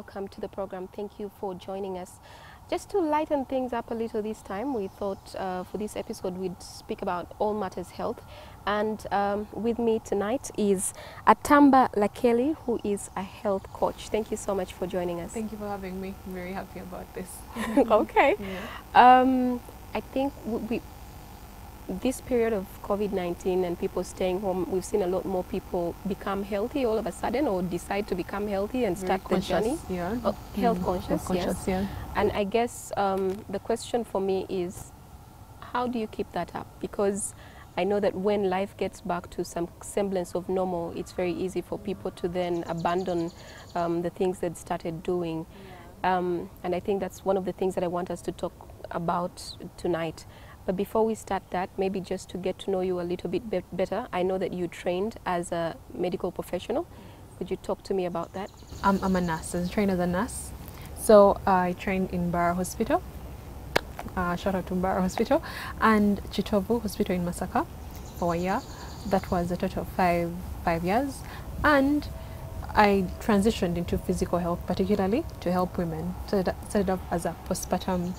welcome to the program. Thank you for joining us. Just to lighten things up a little this time, we thought for this episode we'd speak about all matters health. And with me tonight is Atamba Lakeli, who is a health coach. Thank you so much for joining us. Thank you for having me. I'm very happy about this. Okay. Yeah. I think this period of COVID-19 and people staying home, we've seen a lot more people become healthy all of a sudden, or decide to become healthy and start the journey. Yeah. Health conscious, Health conscious, yes. yeah. And I guess the question for me is, how do you keep that up? Because I know that when life gets back to some semblance of normal, it's very easy for people to then abandon the things they'd started doing. And I think that's one of the things that I want us to talk about tonight. But before we start that, maybe just to get to know you a little bit better, I know that you trained as a medical professional. Could you talk to me about that? I'm a nurse. I was trained as a nurse. So I trained in Bara Hospital. Shout out to Bara Hospital. And Chitovu Hospital in Masaka for a year. That was a total of five years. And I transitioned into physical health, particularly to help women. So that started off as a postpartum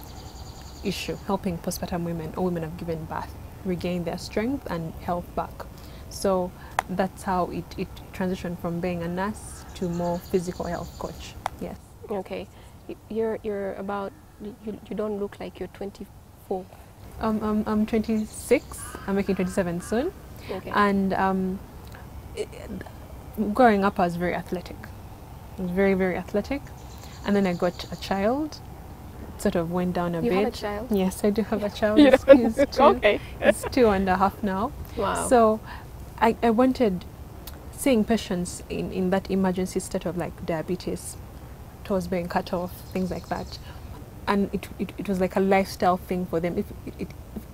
issue, helping postpartum women or women have given birth regain their strength and health back. So that's how it transitioned from being a nurse to more physical health coach. Yes. Okay. You're about, you don't look like you're 24. I'm 26. I'm making 27 soon. Okay. And growing up I was very athletic. I was very, very athletic. And then I got a child. Sort of went down a bit. You have a child? Yes, I do have a child. You don't? He's two, Okay. He's 2.5 now. Wow. So I wanted, seeing patients in that emergency state of like diabetes, toes being cut off, things like that. And it was like a lifestyle thing for them.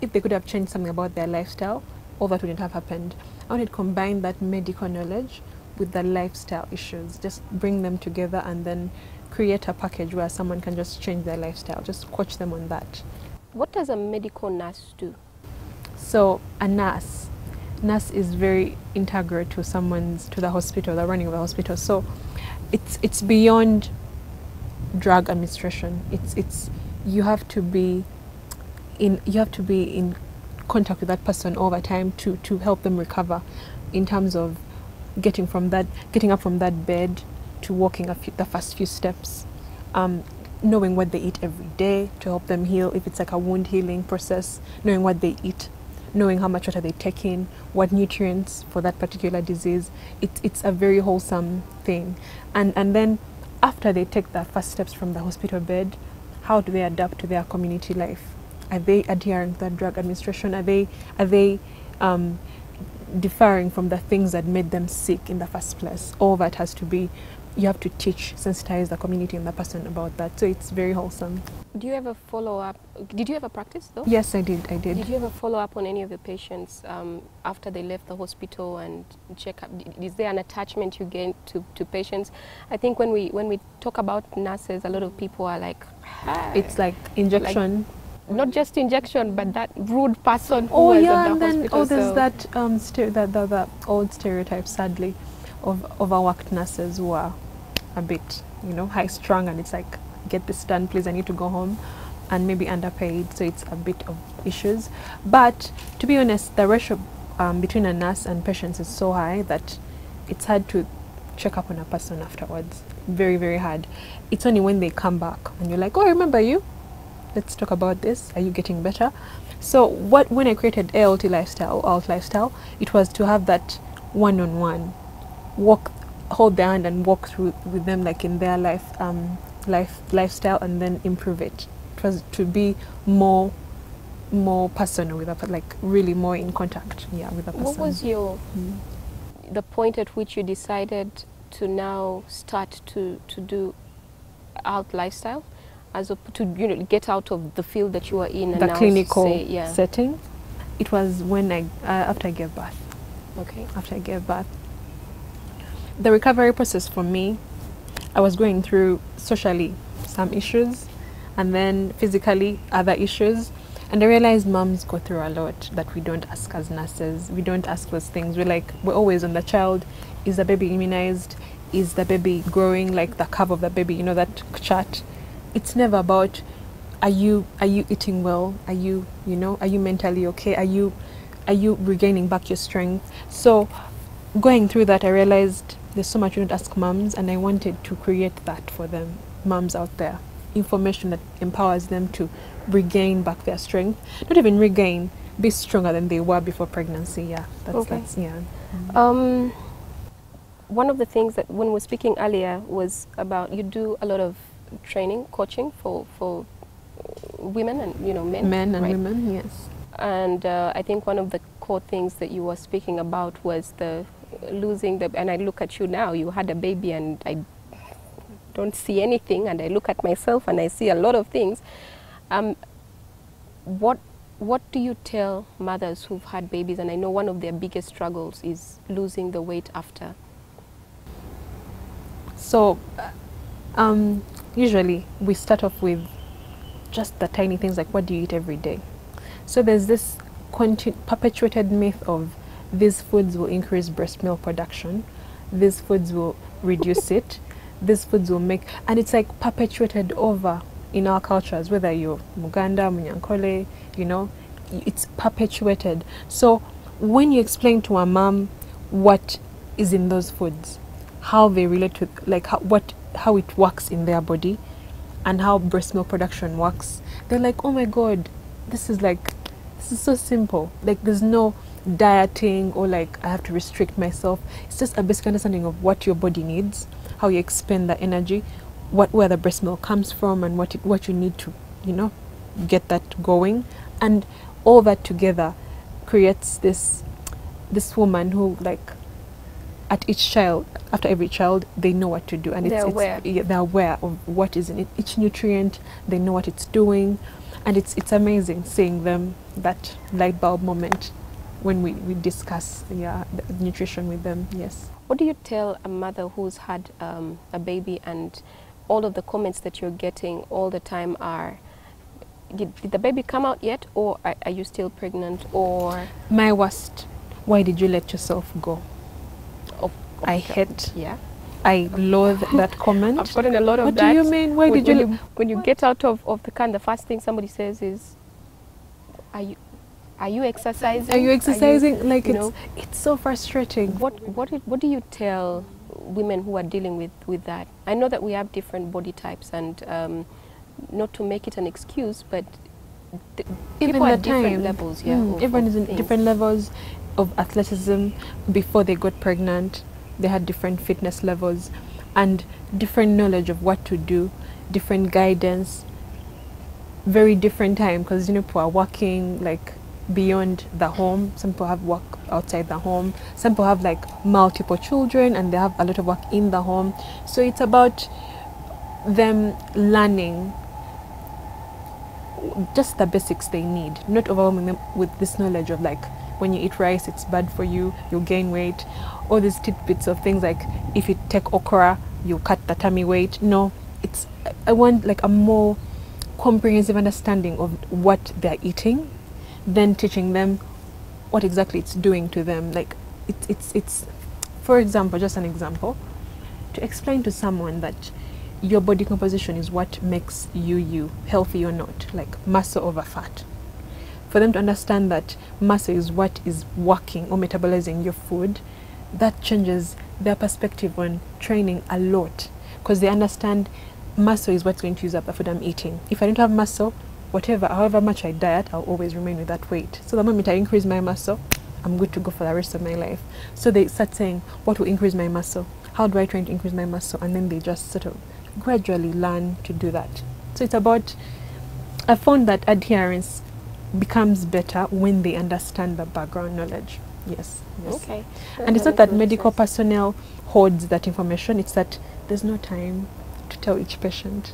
If they could have changed something about their lifestyle, all that wouldn't have happened. I wanted to combine that medical knowledge with the lifestyle issues, just bring them together and then create a package where someone can just change their lifestyle, just coach them on that. What does a medical nurse do? So a nurse is very integral to the hospital, the running of the hospital. So it's beyond drug administration. You have to be in contact with that person all the time to help them recover, in terms of getting up from that bed to walking the first few steps, knowing what they eat every day to help them heal, if it's like a wound healing process, knowing what they eat, knowing how much water they take in, what nutrients for that particular disease. It's a very wholesome thing. And then after they take the first steps from the hospital bed, how do they adapt to their community life? Are they adhering to that drug administration? Are they differing from the things that made them sick in the first place? All that has to be, you have to sensitize the community and the person about that. So it's very wholesome. Do you ever follow up? Did you ever practice though? Yes, I did. Did you ever follow up on any of your patients after they left the hospital and check up? Is there an attachment you gain to patients? I think when we talk about nurses, a lot of people are like, hi. It's like injection. Like, not just injection, but that rude person who Oh was yeah, at and the then hospital. there's that old stereotype, sadly, of overworked nurses who are a bit, high strung, and it's like, get this done, please, I need to go home, and maybe underpaid. So it's a bit of issues. But to be honest, the ratio between a nurse and patients is so high that it's hard to check up on a person afterwards. Very, very hard. It's only when they come back and you're like, oh, I remember you. Let's talk about this. Are you getting better? So when I created ALT lifestyle, it was to have that one-on-one hold their hand and walk through with them, like in their lifestyle, and then improve it. It was to be more personal with like really more in contact, with a person. What was the point at which you decided to now start to do ALT lifestyle, as to get out of the field that you were in and the now clinical setting? It was when after I gave birth. Okay. After I gave birth, the recovery process for me, I was going through socially some issues, and then physically other issues, and I realized moms go through a lot that we don't ask as nurses. We don't ask those things. We're always on the child. Is the baby immunized? is the baby growing, like the curve of the baby, you know, that chart. It's never about are you eating well? Are you, you know, are you mentally okay? Are you regaining back your strength? So going through that, I realized there's so much you don't ask moms, and I wanted to create that for them, moms out there. Information that empowers them to regain back their strength. Not even regain, be stronger than they were before pregnancy. Yeah, that's yeah. One of the things that when we were speaking earlier was about you do a lot of training, coaching for women and men. Men and right? women, yes. And I think one of the core things that you were speaking about was the losing the. And I look at you now. You had a baby, and I don't see anything. And I look at myself, and I see a lot of things. What do you tell mothers who've had babies? And I know one of their biggest struggles is losing the weight after. So, usually we start off with just the tiny things like what do you eat every day. So there's this perpetuated myth of these foods will increase breast milk production, these foods will reduce it, these foods will make, and it's like perpetuated over in our cultures, whether you're Muganda, Munyankole, you know, it's perpetuated. So when you explain to a mom what is in those foods, how they relate to, like how it works in their body and how breast milk production works, they're like, oh my god, this is so simple. Like there's no dieting or like I have to restrict myself. It's just a basic understanding of what your body needs, how you expend the energy, where the breast milk comes from, and what you need to, you know, get that going. And all that together creates this woman who, like, at each child, after every child, they know what to do, and they're aware of what is in it, each nutrient. They know what it's doing, and it's amazing seeing them, that light bulb moment when we discuss the nutrition with them. Yes. What do you tell a mother who's had a baby, and all of the comments that you're getting all the time are, did the baby come out yet, or are you still pregnant, or? My worst, why did you let yourself go? I hate. Yeah. I loathe that comment. I've gotten a lot of that. What do you mean? Why did you? When you get out of the car, the first thing somebody says is, "Are you exercising? Are you exercising?" Are you, like it's so frustrating. What do you tell women who are dealing with that? I know that we have different body types, and not to make it an excuse, but people are at different levels. Yeah, everyone is in different levels of athleticism. Before they got pregnant, they had different fitness levels and different knowledge of what to do, different guidance, very different time, because people are working like beyond the home. Some people have work outside the home. Some people have like multiple children and they have a lot of work in the home. So it's about them learning just the basics they need, not overwhelming them with this knowledge of like, when you eat rice, it's bad for you, you'll gain weight. All these tidbits of things like, if you take okra, you cut the tummy weight. No, I want like a more comprehensive understanding of what they're eating, then teaching them what exactly it's doing to them. Like it's for example, just an example, to explain to someone that your body composition is what makes you, healthy or not, like muscle over fat. For them to understand that muscle is what is working or metabolizing your food, that changes their perspective on training a lot, because they understand muscle is what's going to use up the food I'm eating. If I don't have muscle, however much I diet, I'll always remain with that weight. So the moment I increase my muscle, I'm good to go for the rest of my life. So they start saying, what will increase my muscle? How do I try to increase my muscle? And then they just sort of gradually learn to do that. So it's about, I found that adherence becomes better when they understand the background knowledge. Yes. Okay. And it's not that medical personnel hoards that information, it's that there's no time to tell each patient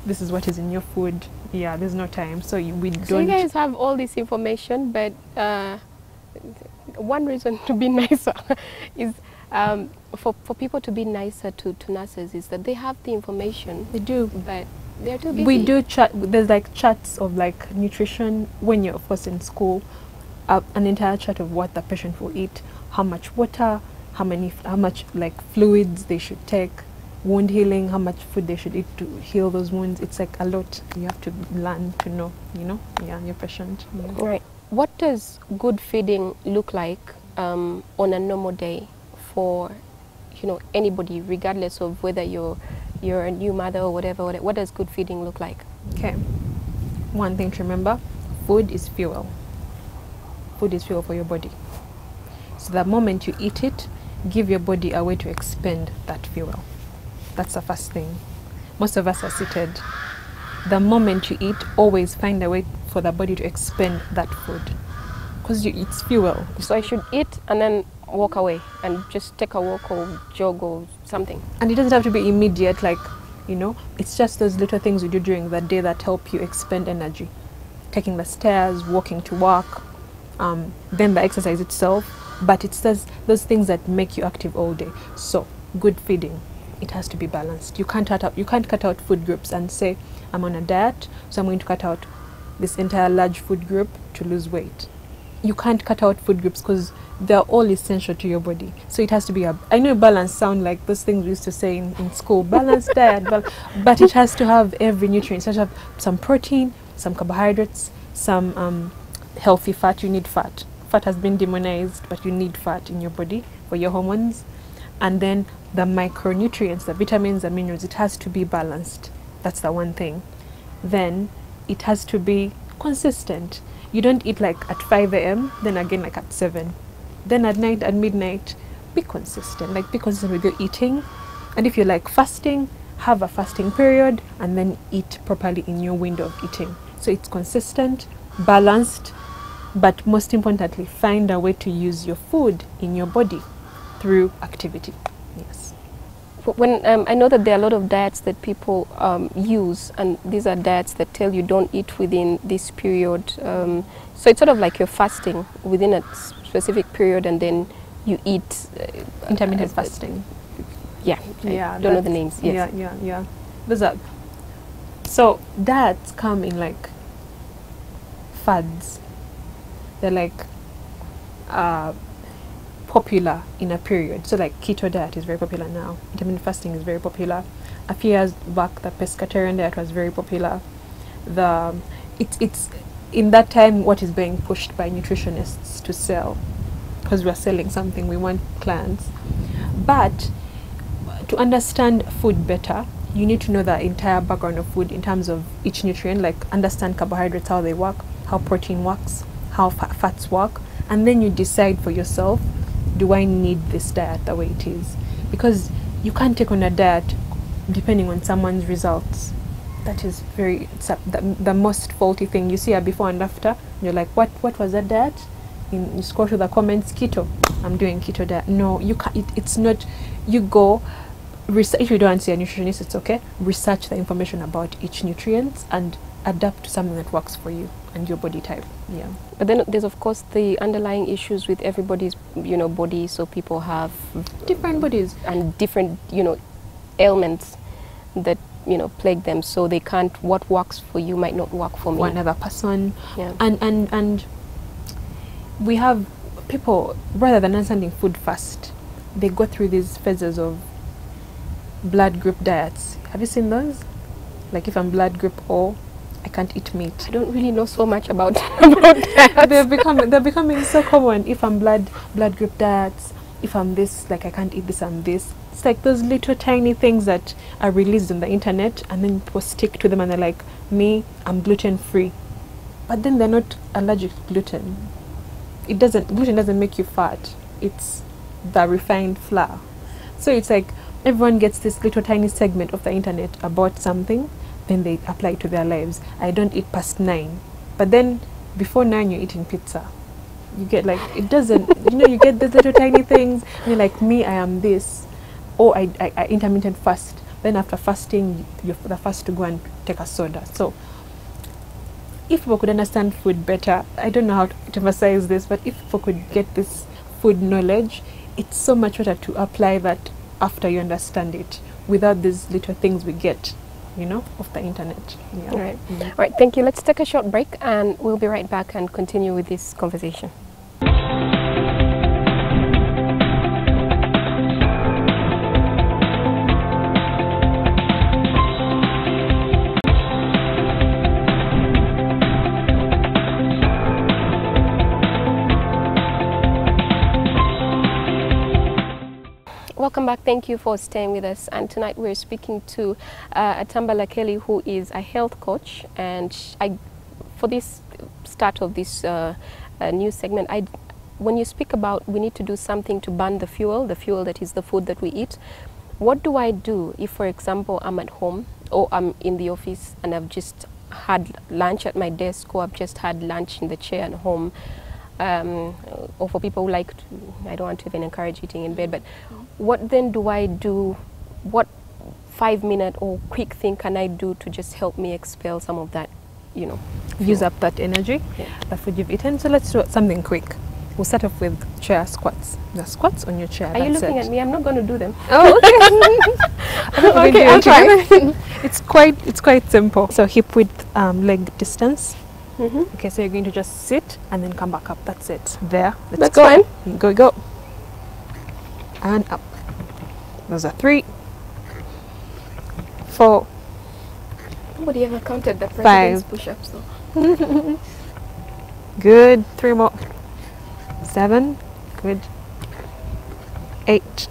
this is what is in your food. Yeah, there's no time. So we don't. So you guys have all this information, but one reason to be nicer is for people to be nicer to nurses is that they have the information. They do, but they're too busy. We do chat. There's like charts of like nutrition when you're first in school, an entire chart of what the patient will eat, how much water, how much like fluids they should take, wound healing, how much food they should eat to heal those wounds. It's like a lot you have to learn to know, yeah, your patient. Yeah. Right. What does good feeding look like on a normal day for, anybody, regardless of whether you're a new mother or whatever? What does good feeding look like? Okay. One thing to remember, food is fuel. Food is fuel for your body. So the moment you eat it, give your body a way to expend that fuel. That's the first thing. Most of us are seated. The moment you eat, always find a way for the body to expend that food. Because it's fuel. So I should eat and then walk away and just take a walk or jog or something. And it doesn't have to be immediate, like, it's just those little things you do during the day that help you expend energy. Taking the stairs, walking to work, then the exercise itself. But it's those things that make you active all day. So, good feeding, it has to be balanced. You can't cut out food groups and say, I'm on a diet, so I'm going to cut out this entire large food group to lose weight. You can't cut out food groups because they're all essential to your body. So it has to be I know balance sound like those things we used to say in school, balanced diet, but it has to have every nutrient. It has to have some protein, some carbohydrates, some healthy fat. You need fat. Fat has been demonized, but you need fat in your body for your hormones. And then the micronutrients, the vitamins and minerals, it has to be balanced. That's the one thing. Then it has to be consistent. You don't eat like at 5 a.m., then again like at 7. Then at night, at midnight, be consistent. Like be consistent with your eating. And if you're like fasting, have a fasting period and then eat properly in your window of eating. So it's consistent, balanced, but most importantly, find a way to use your food in your body through activity. Yes. When I know that there are a lot of diets that people use, and these are diets that tell you don't eat within this period. So it's sort of like you're fasting within a specific period, and then you eat. Intermittent fasting. Yeah. I don't know the names. Yes. Yeah. Those are. So diets come in like fads. They're like popular in a period. So like keto diet is very popular now. Intermittent fasting is very popular. A few years back, the pescatarian diet was very popular. It's in that time what is being pushed by nutritionists to sell, because we're selling something, we want clients. But to understand food better, you need to know the entire background of food in terms of each nutrient, like understand carbohydrates, how they work, how protein works, how fats work, and then you decide for yourself, do I need this diet the way it is? Because you can't take on a diet depending on someone's results. That is the most faulty thing. You see a before and after, you're like, what was that diet? You scroll to the comments, keto, I'm doing keto diet. No, you can't. It's not. You go research. If you don't see a nutritionist, it's okay. Research the information about each nutrient and adapt to something that works for you and your body type. Yeah. But then there's of course the underlying issues with everybody's body. So people have different bodies and different ailments that plague them. So they can't. What works for you might not work for me. One other person. Yeah. And we have people, rather than understanding food first, they go through these phases of blood group diets. Have you seen those? Like if I'm blood group O, I can't eat meat. I don't really know so much about that. They're becoming so common. If I'm blood group diets, if I'm this, like I can't eat this, I'm this. It's like those little tiny things that are released on the internet, and then people stick to them and they're like, me, I'm gluten free. But then they're not allergic to gluten. Gluten doesn't make you fat. It's the refined flour. So it's like everyone gets this little tiny segment of the internet about something, then they apply it to their lives. I don't eat past 9. But then before 9 you're eating pizza. You get like, it doesn't, you get those little tiny things, and you're like, me, I am this. Or I intermittent fast. Then after fasting, you're the first to go and take a soda. So if people could understand food better, I don't know how to emphasize this, but if people could get this food knowledge, it's so much better to apply that after you understand it, without these little things we get, off the internet. Yeah. All right. All right, thank you. Let's take a short break and we'll be right back and continue with this conversation. Welcome back. Thank you for staying with us. And tonight we're speaking to Atambala Kelly, who is a health coach. And for this start of this new segment, when you speak about we need to do something to burn the fuel that is the food that we eat, what do I do if, for example, I'm at home or I'm in the office and I've just had lunch at my desk, or I've just had lunch in the chair at home? Or for people who like to, I don't want to even encourage eating in bed, but what then do I do? What 5-minute or quick thing can I do to just help me expel some of that, you know, use up that energy, yeah, the food you've eaten? So let's do something quick. We'll start off with chair squats. The squats on your chair. Are you looking at me? I'm not going to do them. Oh, okay. Okay, I'll try. It's quite simple. So hip width, leg distance. Okay, so you're going to just sit and then come back up. That's it. There. Let's go. Fine. Go. And up. Those are 3, 4. Nobody ever counted the president's push-ups though. Good. 3 more. 7. Good. 8.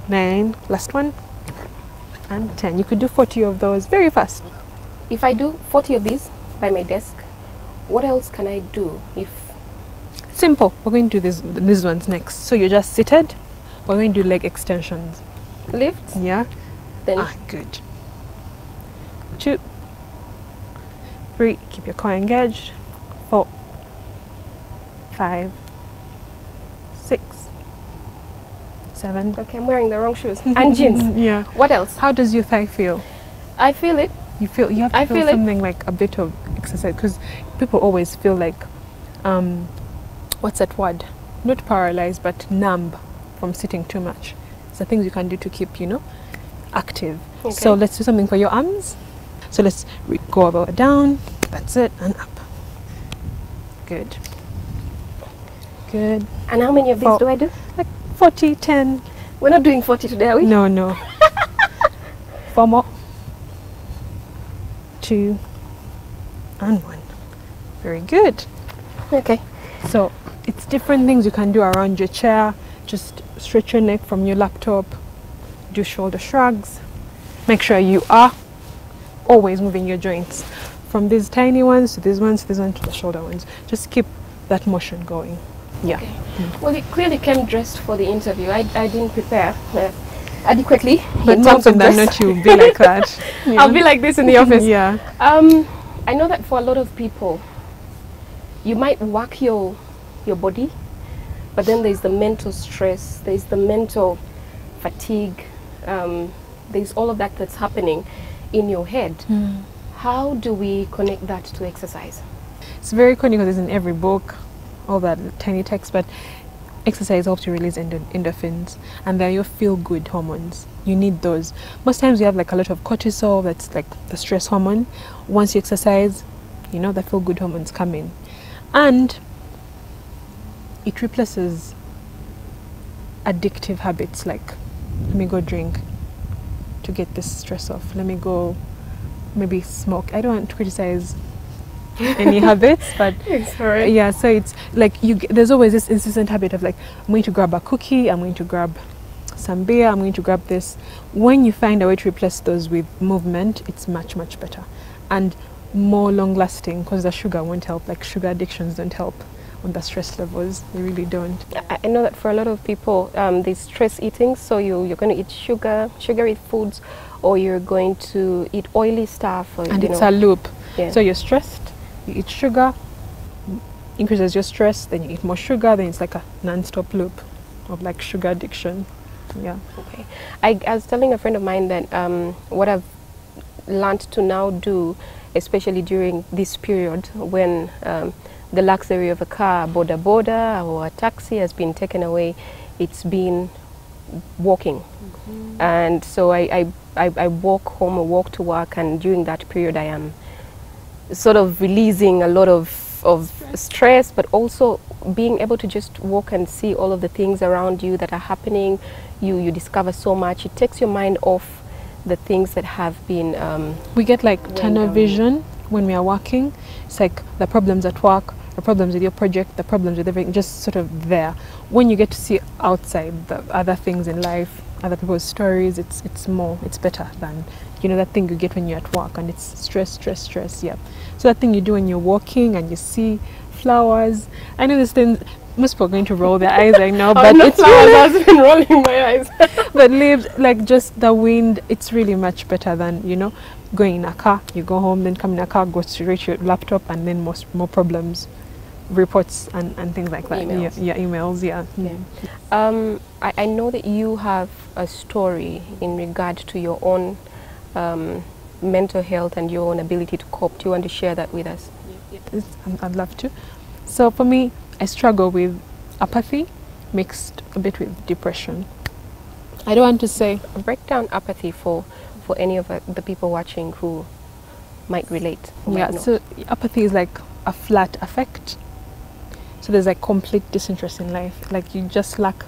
9. Last one. And 10. You could do 40 of those very fast. If I do 40 of these by my desk, what else can I do? If simple. We're going to do these ones next. So you're just seated. We're going to do leg extensions. lifts, Yeah. then Good. 2, 3. Keep your core engaged. 4, 5, 6, 7. okay, I'm wearing the wrong shoes and jeans. Yeah. What else? How does your thigh feel? I feel it. You have to feel something like a bit of exercise, because people always feel like what's that word? Not paralyzed, but numb from sitting too much. So things you can do to keep, active. Okay. So let's do something for your arms. So let's go all the way down. That's it, and up. Good. Good. And how many of these do I do? Like 40, 10. We're not doing 40 today, are we? No. 4 more. 2 and 1. Very good. Okay. So it's different things you can do around your chair. Just stretch your neck from your laptop. Do shoulder shrugs. Make sure you are always moving your joints from these tiny ones to these ones to these ones to the shoulder ones. Just keep that motion going. Yeah. Okay. Well, you clearly came dressed for the interview. I didn't prepare adequately. But in terms of that dress. not you be like that. Yeah. I'll be like this in the office. Yeah. I know that for a lot of people, you might work your body, but then there's the mental stress, there's the mental fatigue, there's all of that that's happening in your head. How do we connect that to exercise? It's very funny because it's in every book, all that tiny text, but exercise helps you release endorphins, and they're your feel-good hormones. You need those. Most times we have like a lot of cortisol, that's like the stress hormone. Once you exercise, the feel-good hormones come in. And it replaces addictive habits like, let me go drink to get this stress off. Let me go maybe smoke. I don't want to criticize any habits, but It's all right. yeah, so it's like there's always this insistent habit of like, I'm going to grab a cookie, I'm going to grab some beer, I'm going to grab this. When you find a way to replace those with movement, it's much, much better and more long lasting, because the sugar won't help. Like sugar addictions don't help on the stress levels. They really don't. I know that for a lot of people, there's stress eating, so you're going to eat sugary foods, or you're going to eat oily stuff. Or, And it's a loop. Yeah. So you're stressed, you eat sugar, increases your stress, then you eat more sugar, then it's like a non-stop loop of like sugar addiction. Yeah. Okay. I was telling a friend of mine that what I've learned to now do, especially during this period when the luxury of a car, boda or a taxi has been taken away, it's been walking. And so I walk home or walk to work, and during that period I am sort of releasing a lot of stress, but also being able to just walk and see all of the things around you that are happening. You discover so much. It takes your mind off the things that have been we get like tunnel vision when we are working. It's like the problems at work the problems with your project, the problems with everything, just sort of there. When you get to see outside the other things in life, other people's stories, it's better than, you know, that thing you get when you're at work and it's stress, yeah. So that thing you do when you're walking and you see flowers. I know this thing, most people are going to roll their eyes, I know, but it's flowers, I've been rolling my eyes. but leaves, like just the wind, it's really much better than, you know, going in a car. You go home, then come in a car, go straight to your laptop, and then more problems, reports and things like that. Emails. Yeah, emails, yeah. I know that you have a story in regard to your own mental health and your own ability to cope. Do you want to share that with us? I'd love to. So for me, I struggle with apathy mixed a bit with depression. I don't want to say... Break down apathy for any of the people watching who might relate. Yeah, so apathy is like a flat affect. So there's like complete disinterest in life. Like you just lack,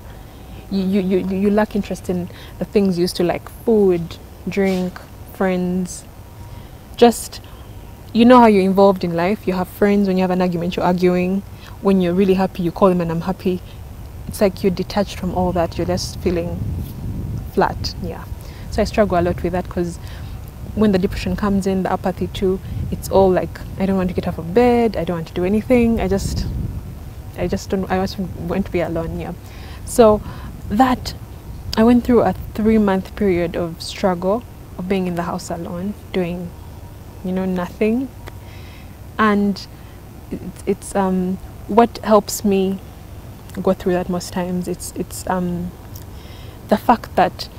you lack interest in the things you used to like: food, drink, friends. Just, you know how you're involved in life. You have friends. When you have an argument, you're arguing. When you're really happy, you call them and I'm happy. It's like you're detached from all that. You're just feeling flat. Yeah. So I struggle a lot with that because when the depression comes in, the apathy too, it's all like, I don't want to get out of bed. I don't want to do anything. I just don't, I just want to be alone. Yeah. So that, I went through a 3-month period of struggle of being in the house alone, doing, you know, nothing. And it's what helps me go through that most times, it's the fact that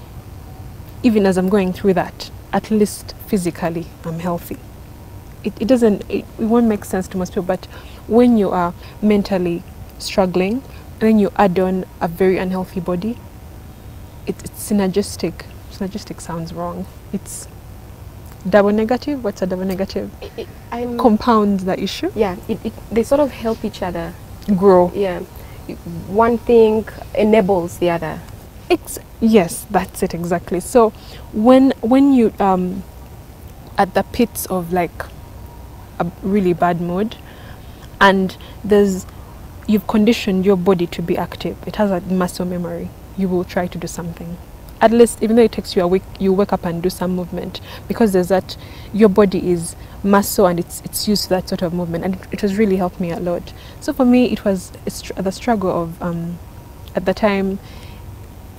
even as I'm going through that, at least physically I'm healthy. It won't make sense to most people, but when you are mentally struggling and then you add on a very unhealthy body, it's synergistic. Synergistic sounds wrong. It's double negative. What's a double negative? Compounds the issue. Yeah, they sort of help each other grow. Yeah, one thing enables the other. Yes, that's it exactly. So when you at the pits of like a really bad mood, and you've conditioned your body to be active, it has a muscle memory, you will try to do something. At least, even though it takes you a week, you wake up and do some movement, because there's that, your body is muscle and it's used to that sort of movement, and it has really helped me a lot. So for me, it was the struggle of, at the time,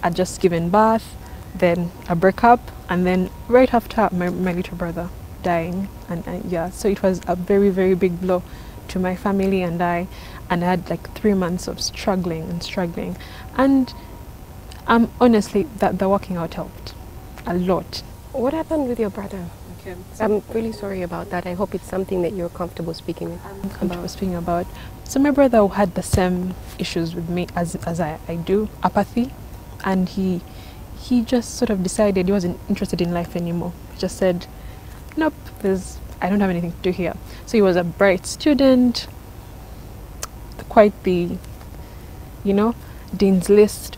I'd just given birth, then a breakup, and then right after my little brother dying, and yeah, so it was a very, very big blow to my family and I had like 3 months of struggling, and honestly, the working out helped a lot. What happened with your brother? Okay. I'm really sorry about that. I hope it's something that you're comfortable speaking about. So my brother had the same issues with me as I do, apathy, and he just sort of decided he wasn't interested in life anymore. He just said, nope, I don't have anything to do here. So he was a bright student, quite the, you know, Dean's List,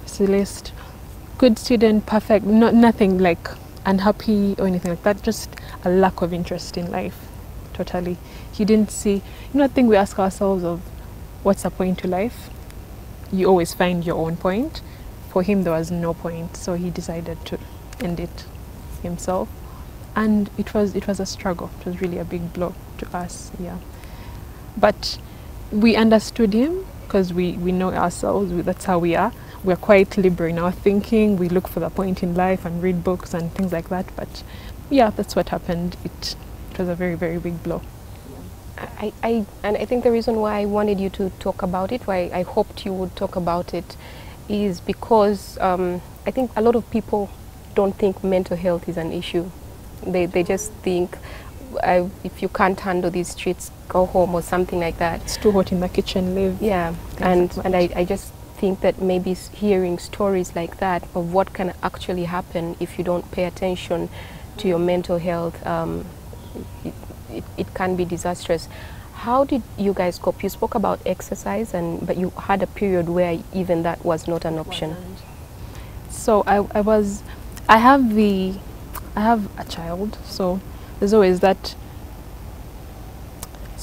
good student, perfect, nothing like unhappy or anything like that, just a lack of interest in life, totally. He didn't see, you know, the thing we ask ourselves of, what's the point to life? You always find your own point. For him, there was no point, so he decided to end it himself. And it was a struggle. It was really a big blow to us, yeah. But we understood him because we know ourselves, that's how we are. We're quite liberal in our thinking. We look for the point in life and read books and things like that. But yeah, that's what happened. It was a very, very big blow. And I think the reason why I wanted you to talk about it, why I hoped you would talk about it, is because I think a lot of people don't think mental health is an issue. They just think if you can't handle these streets, go home or something like that. It's too hot in the kitchen, leave. Yeah, and I just think that maybe hearing stories like that of what can actually happen if you don't pay attention to your mental health, it can be disastrous. How did you guys cope? You spoke about exercise, but you had a period where even that was not an option. So I have a child, so there's always that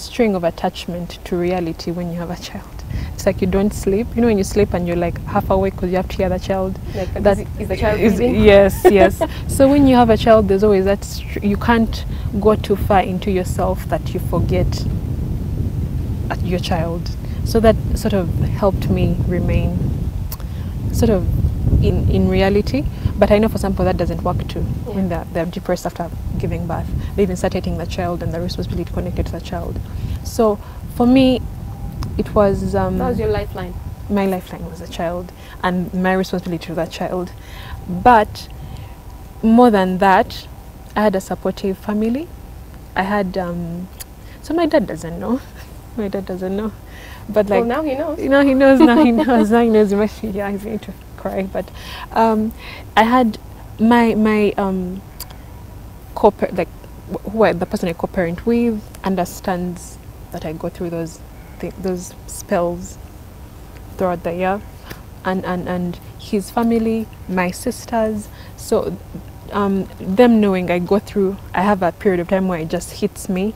string of attachment to reality when you have a child. It's like you don't sleep. You know, when you sleep and you're like half awake because you have to hear the child. Like, is the child breathing? Yes, yes. So when you have a child, there's always that you can't go too far into yourself that you forget your child. So that sort of helped me remain sort of in reality. But I know for some people that doesn't work too. Yeah. When they're depressed after giving birth, they even start hating the child and the responsibility connected to the child. So for me, it was that was your lifeline. My lifeline was the child and my responsibility to that child. But more than that, I had a supportive family. I had so my dad doesn't know. My dad doesn't know. But like, well, now he knows. Now he knows. Now he knows. Now he knows. Yeah, he's going to cry. But I had my like who the person I co-parent with understands that I go through those spells throughout the year, and his family, my sisters. So them knowing I go through, I have a period of time where it just hits me.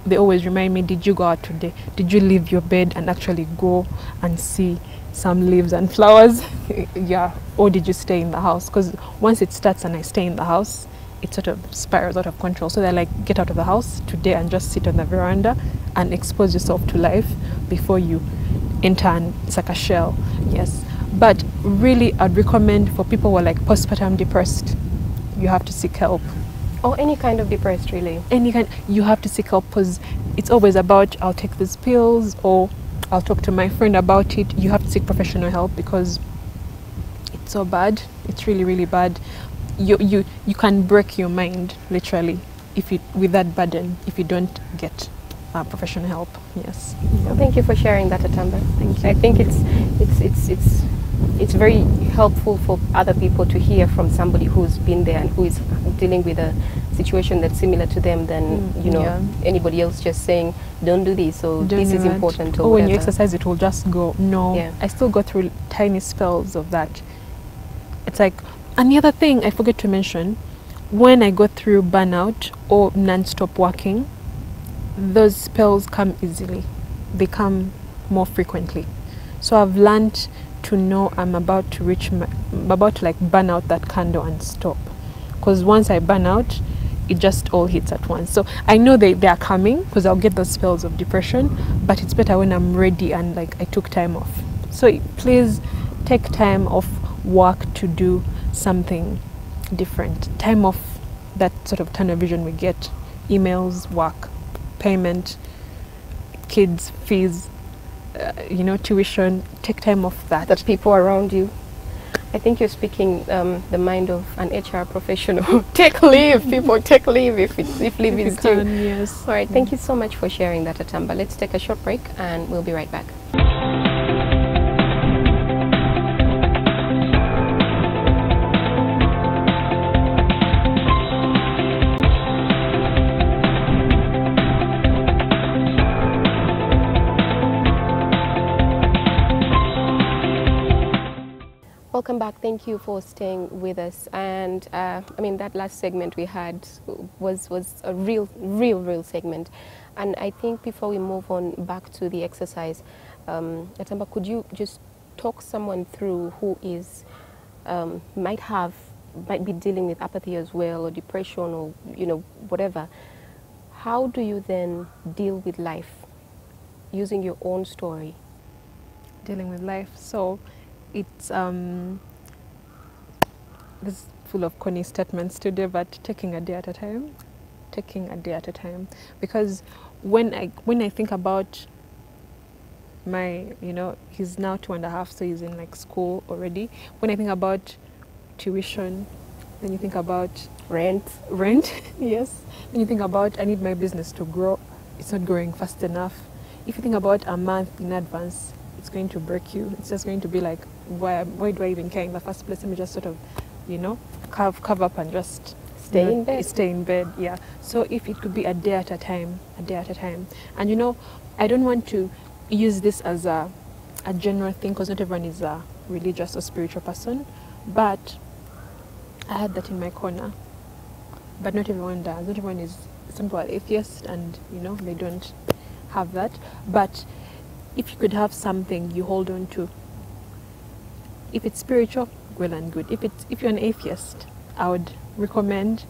They always remind me, did you go out today? Did you leave your bed and actually go and see some leaves and flowers? Yeah. Or did you stay in the house? Because once it starts and I stay in the house, it sort of spirals out of control. So they're like, get out of the house today and just sit on the veranda and expose yourself to life before you enter, and it's like a shell. Yes. But really, I'd recommend for people who are like postpartum depressed, you have to seek help. Or any kind of depressed, really. Any kind, you have to seek help, because it's always about, I'll take these pills or I'll talk to my friend about it. You have to seek professional help because it's so bad. It's really, really bad. You can break your mind, literally, with that burden, if you don't get professional help. Yes. Well, thank you for sharing that, Atamba. Thank you. I think it's very helpful for other people to hear from somebody who's been there and who is dealing with a situation that's similar to them than anybody else just saying, don't do this, or this is important, or when you exercise it will just go. No. Yeah. I still go through tiny spells of that. It's like, and the other thing I forget to mention, when I go through burnout or non-stop working, those spells come easily. They come more frequently. So I've learned to know I'm about to like burn out that candle and stop. Because once I burn out, it just all hits at once. So I know they are coming, because I'll get those spells of depression, but it's better when I'm ready and like I took time off. So please take time off work to do something different. Time off that sort of tunnel vision we get. Emails, work, payment, kids, fees, tuition. Take time off that. The people around you. I think you're speaking the mind of an HR professional. Take leave, people. Take leave if leave is due. Yes. All right. Thank you so much for sharing that, Atamba. Let's take a short break and we'll be right back. Welcome back. Thank you for staying with us. And I mean, that last segment we had was a real segment. And I think before we move on back to the exercise, Atamba, could you just talk someone through who is might be dealing with apathy as well, or depression, or whatever? How do you then deal with life using your own story? Dealing with life. So it's this is full of corny statements today, but taking a day at a time. Because when I think about my, he's now 2.5, so he's in like school already. When I think about tuition, then you think about Rent. Yes. Then you think about, I need my business to grow. It's not growing fast enough. If you think about a month in advance, it's going to break you. It's just going to be like, why do I even care in the first place? Let me just sort of, cover up and just Stay in bed. Yeah. So if it could be a day at a time. And I don't want to use this as a general thing, because not everyone is a religious or spiritual person. But I had that in my corner. But not everyone does. Not everyone is. Some people are atheists, and they don't have that. But if you could have something you hold on to, if it's spiritual, well and good. If you're an atheist, I would recommend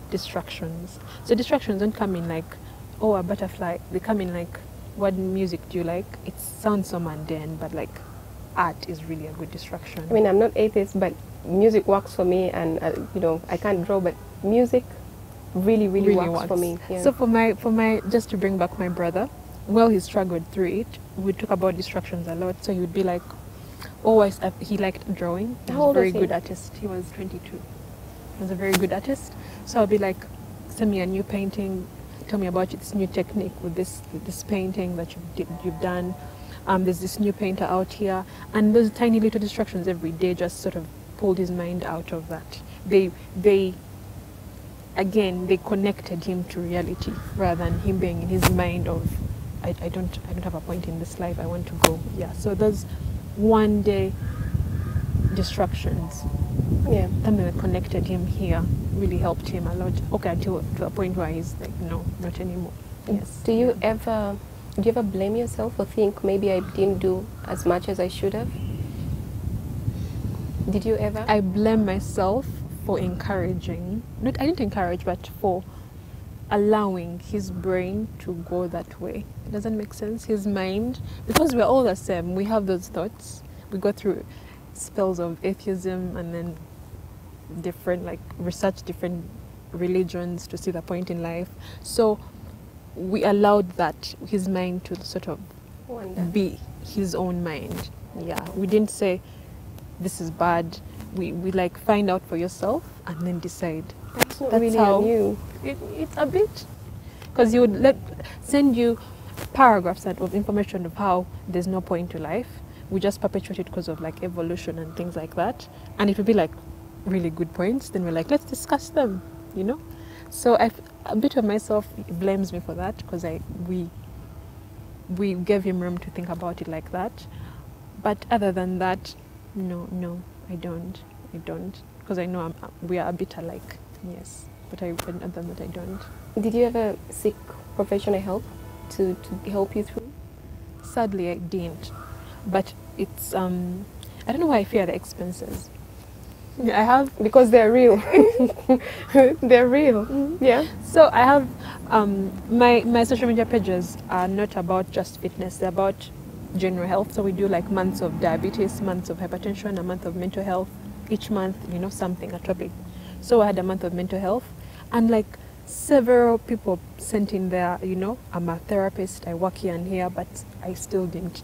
distractions. So distractions don't come in like, oh, a butterfly. They come in like, what music do you like? It sounds so mundane, but like art is really a good distraction. I mean, I'm not atheist, but music works for me, and you know, I can't draw, but music really works for me. Yeah. So for my just to bring back my brother, well, he struggled through it. We talk about distractions a lot. So he would be like, always, he liked drawing. He was a very good artist. He was 22. He was a very good artist. So I'll be like, send me a new painting. Tell me about this new technique with this painting that you've done. There's this new painter out here, and those tiny little distractions every day just sort of pulled his mind out of that. They connected him to reality rather than him being in his mind of, I don't have a point in this life. I want to go. Yeah. So those one day distractions, yeah, that connected him here really helped him a lot. Okay, until to a point where he's like, no, not anymore. Yes. Do you ever blame yourself or think maybe I didn't do as much as I should have? Did you ever? I blame myself for encouraging, I didn't encourage, but for allowing his brain to go that way. It doesn't make sense. His mind, because we're all the same, we have those thoughts. We go through spells of atheism and then research different religions to see the point in life. So we allowed that, his mind, to sort of be his own mind. Yeah, we didn't say this is bad. We like find out for yourself and then decide. That's not really how new. It's a bit, because you would send you paragraphs of information of how there's no point to life. We just perpetuate it because of like evolution and things like that. And it would be like really good points. Then we're like, let's discuss them. You know. So a bit of myself blames me for that, because we gave him room to think about it like that. But other than that, no, I don't, because I know we are a bit alike. Yes, but other than that, I don't. Did you ever seek professional help to help you through? Sadly, I didn't. But it's I don't know why I fear the expenses. I have, because they're real. They're real. Mm-hmm. Yeah. So I have my social media pages are not about just fitness. They're about general health. So we do like months of diabetes, months of hypertension, a month of mental health. Each month, something, a topic. So I had a month of mental health, and like several people sent in there, I'm a therapist, I work here and here, but I still didn't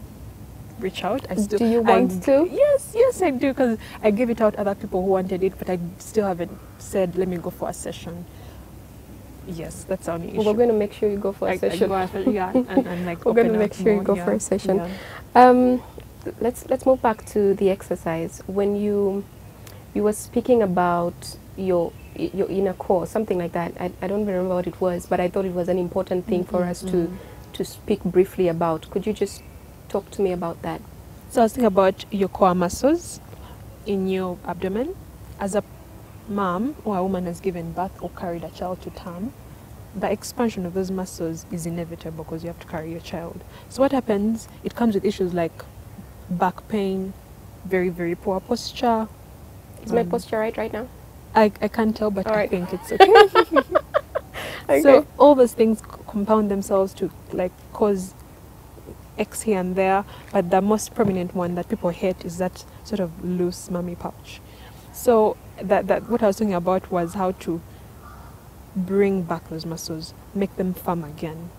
reach out. Do you want to? Yes, I do, because I gave it out other people who wanted it, but I still haven't said, let me go for a session. Yes, that's the only issue. Well, we're going to make sure you go for a session. And like we're going to make sure you go for a session. Yeah. Let's move back to the exercise. When you were speaking about your inner core, something like that. I don't remember what it was, but I thought it was an important thing for us to speak briefly about. Could you just talk to me about that? So I was thinking about your core muscles in your abdomen. As a mom or a woman has given birth or carried a child to term, the expansion of those muscles is inevitable because you have to carry your child. So what happens, it comes with issues like back pain, very, very poor posture. Is my posture right now? I can't tell, but I think it's okay. Okay. So all those things compound themselves to like cause X here and there, but the most prominent one that people hate is that sort of loose mummy pouch. So that what I was talking about was how to bring back those muscles, make them firm again,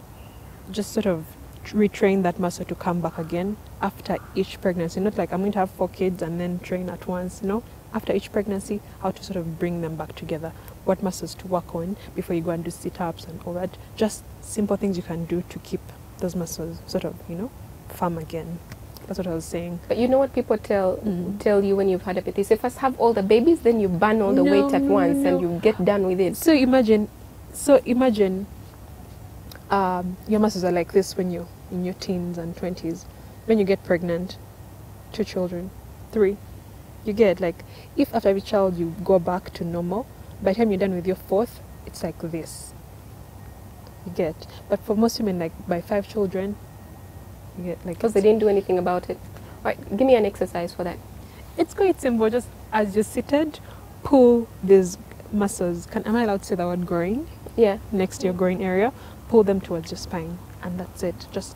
just sort of retrain that muscle to come back again after each pregnancy. Not like I'm going to have 4 kids and then train at once, after each pregnancy, how to sort of bring them back together, what muscles to work on before you go and do sit-ups and all that. Just simple things you can do to keep those muscles sort of, firm again. That's what I was saying. But you know what people tell you when you've had a baby? They say first have all the babies, then you burn all the weight at once and you get done with it. So imagine your muscles are like this when you're in your teens and 20s. When you get pregnant, 2 children, 3, you get like, if after every child you go back to normal, by the time you're done with your 4th, it's like this. you get. But for most women, like by 5 children, you get like. Because they didn't do anything about it. All right, give me an exercise for that. It's quite simple. Just as you're seated, pull these muscles. Am I allowed to say the word groin? Yeah. Next to your groin area, pull them towards your spine, and that's it. Just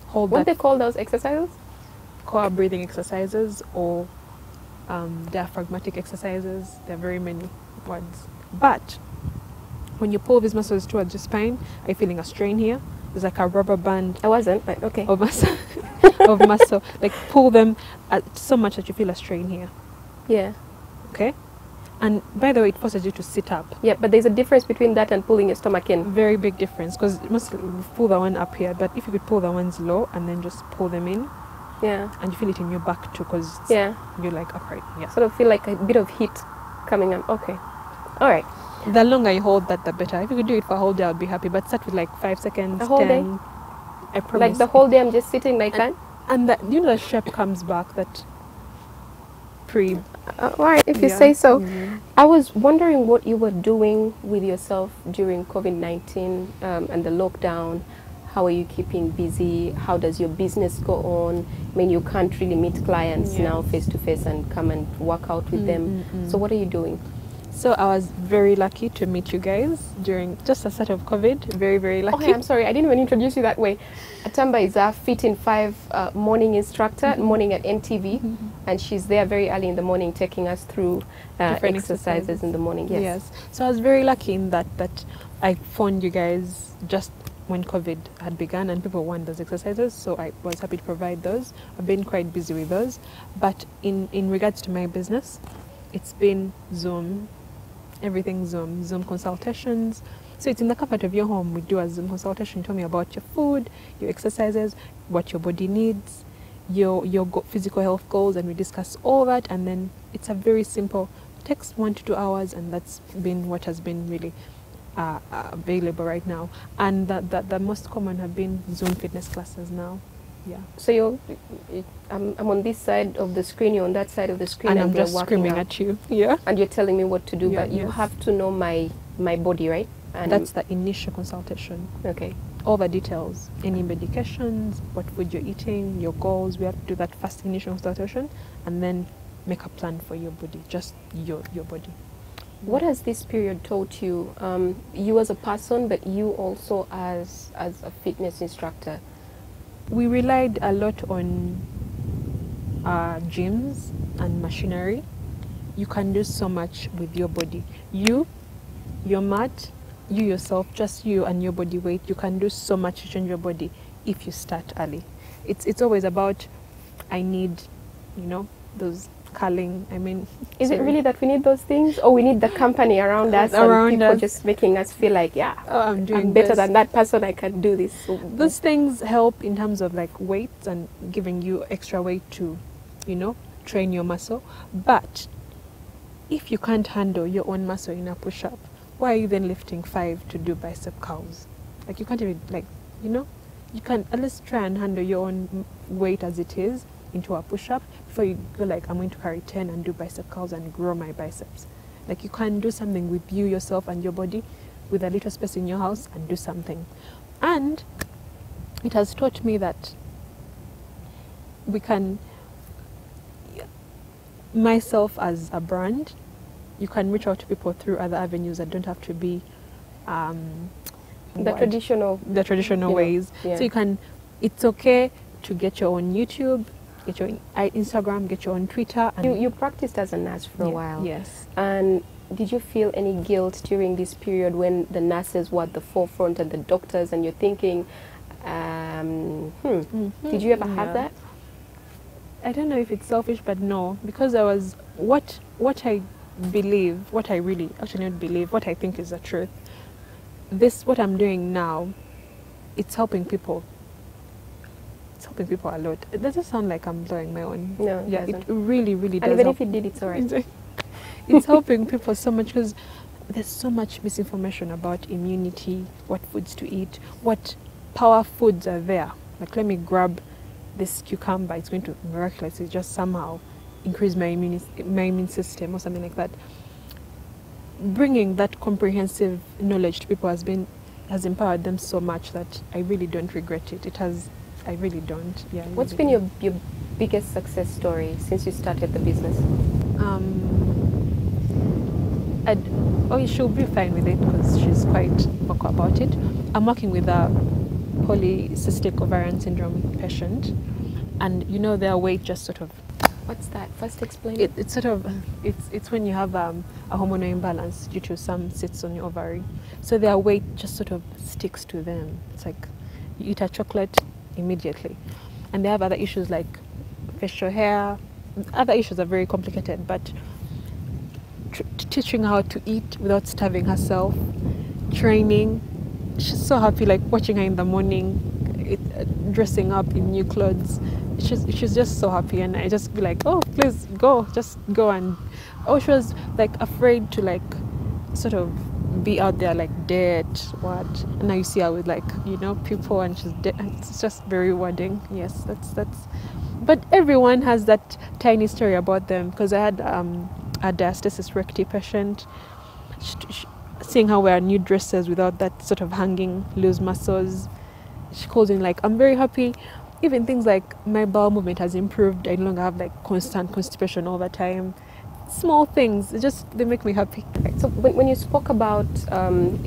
hold What that. they call those exercises? Core breathing exercises or diaphragmatic exercises. There are very many words. But when you pull these muscles towards your spine, are you feeling a strain here? There's like a rubber band I wasn't, but okay. of muscle. Of muscle. Like pull them so much that you feel a strain here. Yeah. Okay? And by the way, it forces you to sit up. Yeah, but there's a difference between that and pulling your stomach in. Very big difference, because you must pull the one up here, but if you could pull the ones low and then just pull them in, Yeah. and you feel it in your back too, because Yeah. you're like upright. Yeah. Sort of feel like a bit of heat coming on. Okay. All right. The longer you hold that, the better. If you could do it for a whole day, I'd be happy. But start with like 5 seconds, A whole 10. day? I promise. Like the whole day I'm just sitting like that? And that, you know, the shape comes back. That pre. All right, if you Yeah. say so. Mhm. I was wondering what you were doing with yourself during COVID-19 and the lockdown. How are you keeping busy? How does your business go on? I mean, you can't really meet clients now Yes. face to face and come and work out with them. So what are you doing? So I was very lucky to meet you guys during just the start of COVID. Very, very lucky. Okay, I'm sorry, I didn't even introduce you that way. Atamba is a Fit in 5 morning instructor, morning at NTV, and she's there very early in the morning taking us through Different exercises in the morning. Yes. So I was very lucky in that I found you guys just when COVID had begun and people want those exercises, so I was happy to provide those. I've been quite busy with those. But in regards to my business, it's been Zoom, everything Zoom consultations. So it's in the comfort of your home. We do a Zoom consultation. Tell me about your food, your exercises, what your body needs, your physical health goals, and we discuss all that. And then it's a very simple, takes 1 to 2 hours, and that's been what has been really available right now. And the most common have been Zoom fitness classes now. Yeah. So I'm on this side of the screen, you're on that side of the screen, And I'm we're just working screaming out. at you. Yeah. And you're telling me what to do, Yeah, but you yes. have to know my body, right? And That's the initial consultation. okay. All the details, any medications, what food you're eating, your goals. We have to do that first initial consultation and then make a plan for your body, just your body. What has this period taught you? You as a person, but you also as a fitness instructor. We relied a lot on gyms and machinery. You can do so much with your body. Your mat, you yourself, just you and your body weight, you can do so much to change your body if you start early. It's always about, I need, those curling. I mean, Is it really that we need those things, or we need the company around us Around and people us. just making us feel like, yeah, oh, I'm doing I'm better this. than that person, I can do this. So Those things help in terms of like weights and giving you extra weight to, train your muscle. But if you can't handle your own muscle in a push-up, why are you then lifting 5 to do bicep curls? Like you can't even you can at least try and handle your own weight as it is into a push-up before you go like, I'm going to carry 10 and do bicep curls and grow my biceps. Like you can do something with you, yourself and your body with a little space in your house and do something. And it has taught me that we can, myself as a brand, you can reach out to people through other avenues that don't have to be the traditional ways. yeah. So you can, it's okay to get your own YouTube, get your own Instagram, get your own Twitter. And You practiced as a nurse for a while. Yes. And did you feel any guilt during this period when the nurses were at the forefront and the doctors, and you're thinking, did you ever have that? I don't know if it's selfish, but no, because I was what I believe, what I really actually not believe, what I think is the truth. What I'm doing now, it's helping people. It's helping people a lot. It doesn't sound like I'm blowing my own. No, it yeah, doesn't. it really, really does. And even help. if it did, it's all right. It's helping people so much because there's so much misinformation about immunity, what foods to eat, what power foods are there. Like, let me grab this cucumber, it's going to miraculously just somehow increase my immune system or something like that. bringing that comprehensive knowledge to people has empowered them so much that I really don't regret it. I really don't. Yeah. What's been your biggest success story since you started the business? She'll be fine with it because she's quite vocal about it. I'm working with a polycystic ovarian syndrome patient, and their weight just sort of. What's that? First explain. It's sort of it's when you have a hormonal imbalance due to some cysts on your ovary, so their weight just sort of sticks to them. It's like you eat a chocolate immediately, and they have other issues like facial hair. Other issues are very complicated, but teaching her how to eat without starving herself, training. She's so happy, like watching her in the morning, dressing up in new clothes. She's just so happy, and I just be like, oh, please go, just go. And she was like afraid to like sort of be out there like dead, and now you see her with like people, and she's dead, and it's just very rewarding. Yes, that's. But everyone has that tiny story about them, because I had a diastasis recti patient. Seeing how wear new dresses without that sort of hanging loose muscles, she calls in like, I'm very happy. Even things like my bowel movement has improved. I no longer have like constant constipation all the time. Small things, they make me happy. Right. So when you spoke about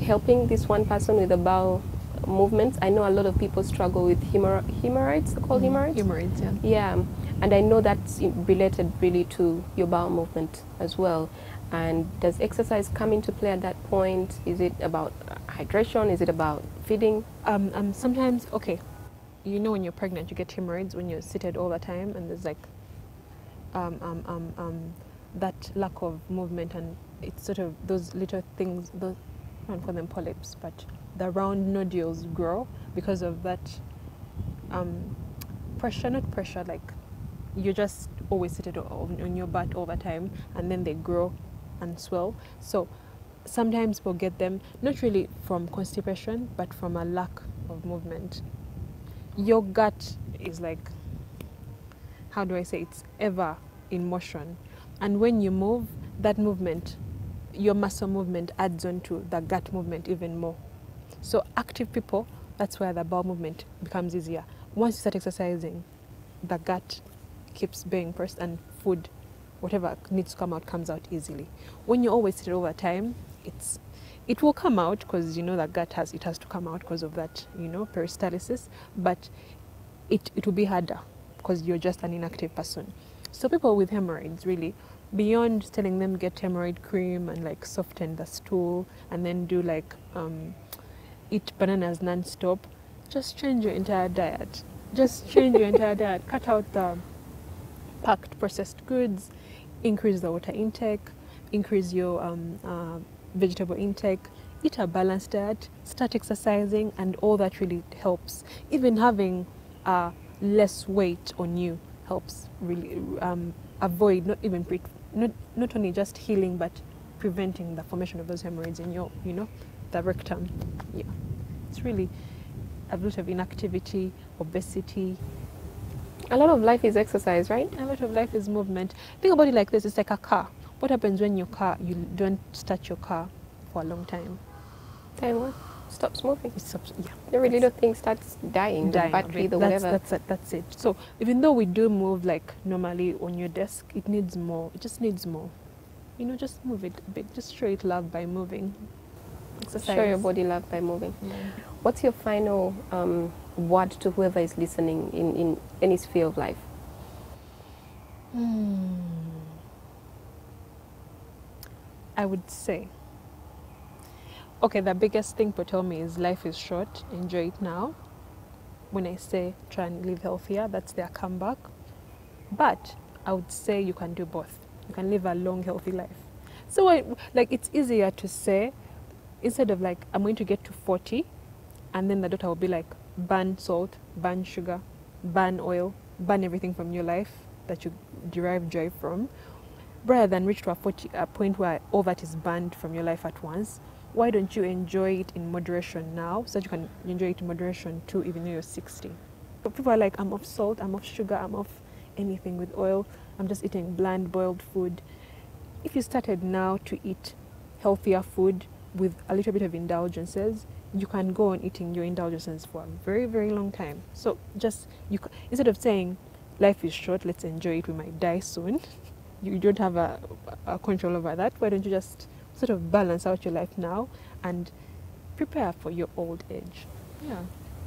helping this one person with the bowel movements, I know a lot of people struggle with hemorrhoids. They're called hemorrhoids? Hemorrhoids, yeah. Yeah, and I know that's related really to your bowel movement as well. And does exercise come into play at that point? Is it about hydration? Is it about feeding? Sometimes, okay, when you're pregnant, you get hemorrhoids when you're seated all the time, and there's like that lack of movement, and it's sort of those little things, I don't call them polyps, but the round nodules grow because of that not pressure, like you're just always seated on your butt all the time, and then they grow and swell. So sometimes we'll get them not really from constipation, but from a lack of movement. Your gut is like, how do I say, it's ever in motion, and when you move, that movement, your muscle movement, adds on to the gut movement even more. So active people, that's where the bowel movement becomes easier. Once you start exercising, the gut keeps being pressed, and food, whatever needs to come out, comes out easily. When you always sit it all the time, it will come out, because the gut has to come out because of that peristalsis, but it will be harder because you're just an inactive person. So people with hemorrhoids, really, beyond telling them get hemorrhoid cream and like soften the stool and then do like eat bananas non-stop, just change your entire diet. Cut out the packed processed goods, increase the water intake, increase your vegetable intake, eat a balanced diet, start exercising, and all that really helps. Even having less weight on you helps really avoid not only just healing, but preventing the formation of those hemorrhoids in your the rectum. Yeah, it's really a lot of inactivity, obesity. A lot of life is exercise, right? A lot of life is movement. Think about it like this: it's like a car. What happens when you don't start your car for a long time? Then what? Stops moving. It stops. Yeah. Every little thing starts dying. The battery, the whatever. That's it. So even though we do move like normally on your desk, it needs more. It just needs more. Just move it a bit. Just show it love by moving. Exercise. Show your body love by moving. Yeah. What's your final word to whoever is listening in any sphere of life? I would say, okay, the biggest thing people tell me is life is short, enjoy it now. When I say try and live healthier, that's their comeback. But I would say you can do both. You can live a long, healthy life. So it's easier to say, instead of like, I'm going to get to 40, and then the daughter will be like, ban salt, ban sugar, ban oil, ban everything from your life that you derive joy from. Rather than reach to a point where all that is banned from your life at once, why don't you enjoy it in moderation now, so that you can enjoy it in moderation too, even though you're 60. But people are like, I'm off salt, I'm off sugar, I'm off anything with oil, I'm just eating bland boiled food. If you started now to eat healthier food with a little bit of indulgences, you can go on eating your indulgences for a very, very long time. So just, instead of saying, life is short, let's enjoy it, we might die soon, you don't have a control over that. Why don't you just sort of balance out your life now and prepare for your old age? Yeah,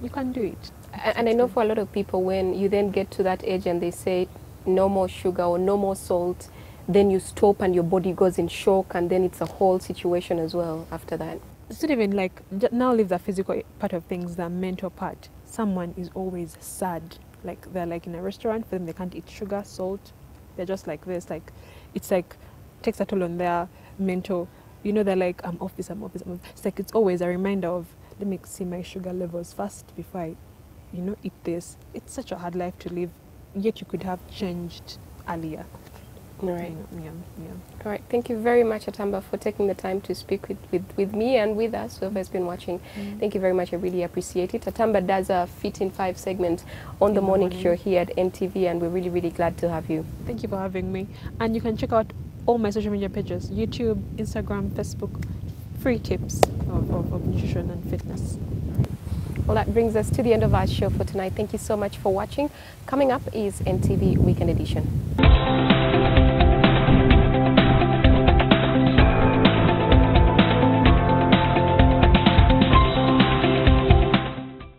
you can do it. And I know for a lot of people, when you then get to that age and they say no more sugar or no more salt, then you stop and your body goes in shock, and then it's a whole situation as well after that. It's not even like, now leave the physical part of things, the mental part. Someone is always sad. Like they're like in a restaurant, for them they can't eat sugar, salt. They're just like this. Like it's like takes a toll on their mental. You know, they're like, I'm off this, I'm off this, I'm off. It's like it's always a reminder of, let me see my sugar levels first before I, eat this. It's such a hard life to live, yet you could have changed earlier. All right. Yeah. All right. Thank you very much, Atamba, for taking the time to speak with me and with us whoever's been watching. Thank you very much. I really appreciate it. Atamba does a Fit in 5 segment on the morning show here at NTV, and we're really, really glad to have you. Thank you for having me. And you can check out all my social media pages, YouTube, Instagram, Facebook, free tips of nutrition and fitness. Well, that brings us to the end of our show for tonight. Thank you so much for watching. Coming up is NTV Weekend Edition.